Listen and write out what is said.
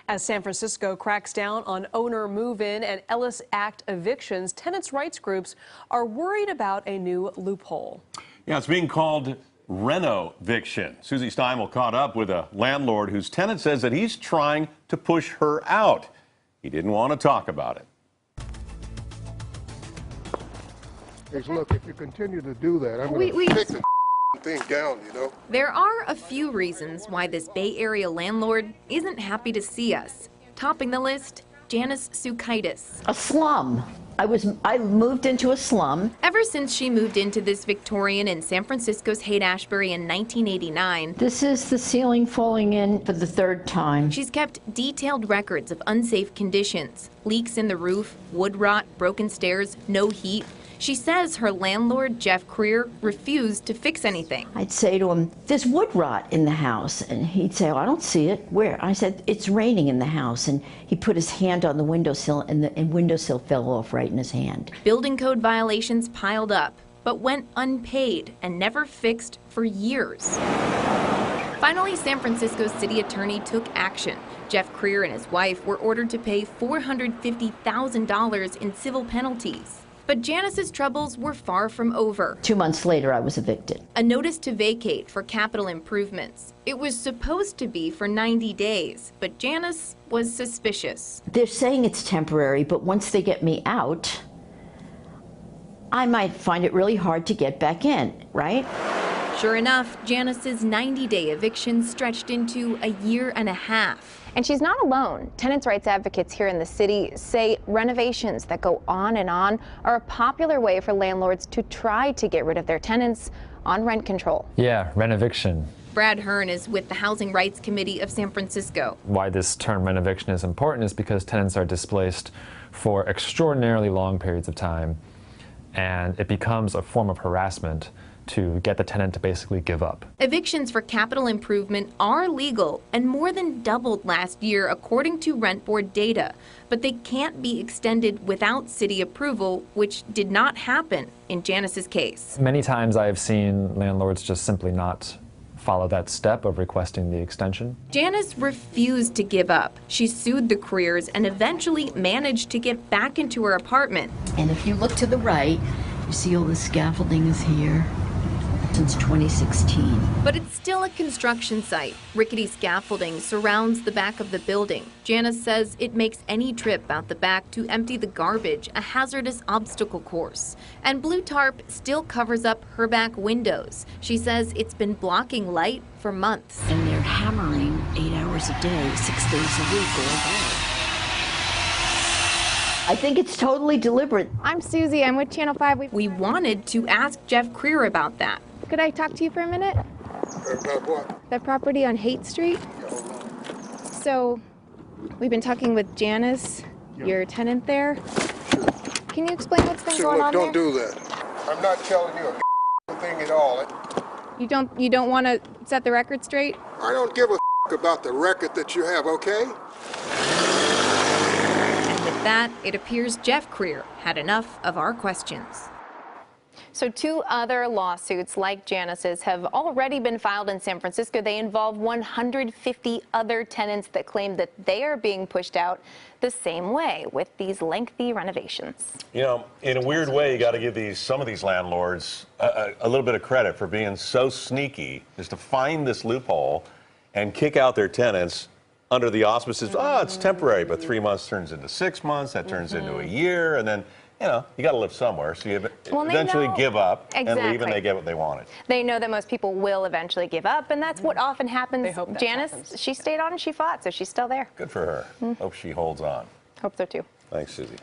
As San Francisco cracks down on owner move-in and Ellis Act evictions, tenants' rights groups are worried about a new loophole. Yeah, it's being called Renovations. Susie Steimel caught up with a landlord whose tenant says that he's trying to push her out. He didn't want to talk about it. Look, if you continue to do that, I'm going to take the thing down, you know? There are a few reasons why this Bay Area landlord isn't happy to see us. Topping the list, Janice Sukaitis. A slum. I moved into a slum. Ever since she moved into this Victorian in San Francisco's Haight-Ashbury in 1989, this is the ceiling falling in for the third time. She's kept detailed records of unsafe conditions, leaks in the roof, wood rot, broken stairs, no heat. She says her landlord, Jeff Creer, refused to fix anything. I'd say to him, there's wood rot in the house. And he'd say, oh, I don't see it. Where? I said, it's raining in the house. And he put his hand on the windowsill, and the windowsill fell off right in his hand. Building code violations piled up, but went unpaid and never fixed for years. Finally, San Francisco's city attorney took action. Jeff Creer and his wife were ordered to pay $450,000 in civil penalties. But Janice's troubles were far from over. 2 months later, I was evicted. A notice to vacate for capital improvements. It was supposed to be for 90 days, but Janice was suspicious. They're saying it's temporary, but once they get me out, I might find it really hard to get back in, right? Sure enough, Janice's 90-day eviction stretched into a year and a half. And she's not alone. Tenants' rights advocates here in the city say renovations that go on and on are a popular way for landlords to try to get rid of their tenants on rent control. Yeah, renoviction. Brad Hearn is with the Housing Rights Committee of San Francisco. Why this term renoviction is important is because tenants are displaced for extraordinarily long periods of time, and it becomes a form of harassment to get the tenant to basically give up. Evictions for capital improvement are legal and more than doubled last year according to rent board data, but they can't be extended without city approval, which did not happen in Janice's case. Many times I've seen landlords just simply not follow that step of requesting the extension. Janice refused to give up. She sued the Creers and eventually managed to get back into her apartment. And if you look to the right, you see all the scaffolding is here. Since 2016. But it's still a construction site. Rickety scaffolding surrounds the back of the building. Janice says it makes any trip out the back to empty the garbage a hazardous obstacle course. And blue tarp still covers up her back windows. She says it's been blocking light for months. And they're hammering 8 hours a day, 6 days a week, all day. I think it's totally deliberate. I'm Susie. I'm with Channel 5. We wanted to ask Jeff Creer about that. Could I talk to you for a minute? About what? That property on Haight Street. So, we've been talking with Janice, your tenant there. Sure. Can you explain what's been going Look, on don't there? do that. I'm not telling you a thing at all. You don't want to set the record straight? I don't give a about the record that you have, okay? And with that, it appears Jeff Creer had enough of our questions. So 2 other lawsuits like Janice's have already been filed in San Francisco. They involve 150 other tenants that claim that they are being pushed out the same way with these lengthy renovations. You know, in a weird way, you got to give some of these landlords a little bit of credit for being so sneaky as to find this loophole and kick out their tenants under the auspices, oh, it's temporary, but 3 months turns into 6 months, that turns into a year, and then, you know, you got to live somewhere, so you eventually give up and leave, and they get what they wanted. They know that most people will eventually give up, and that's what often happens. They hope that Janice, happens. she stayed on and she fought, so she's still there. Good for her. Hope she holds on. Hope so too. Thanks, Susie.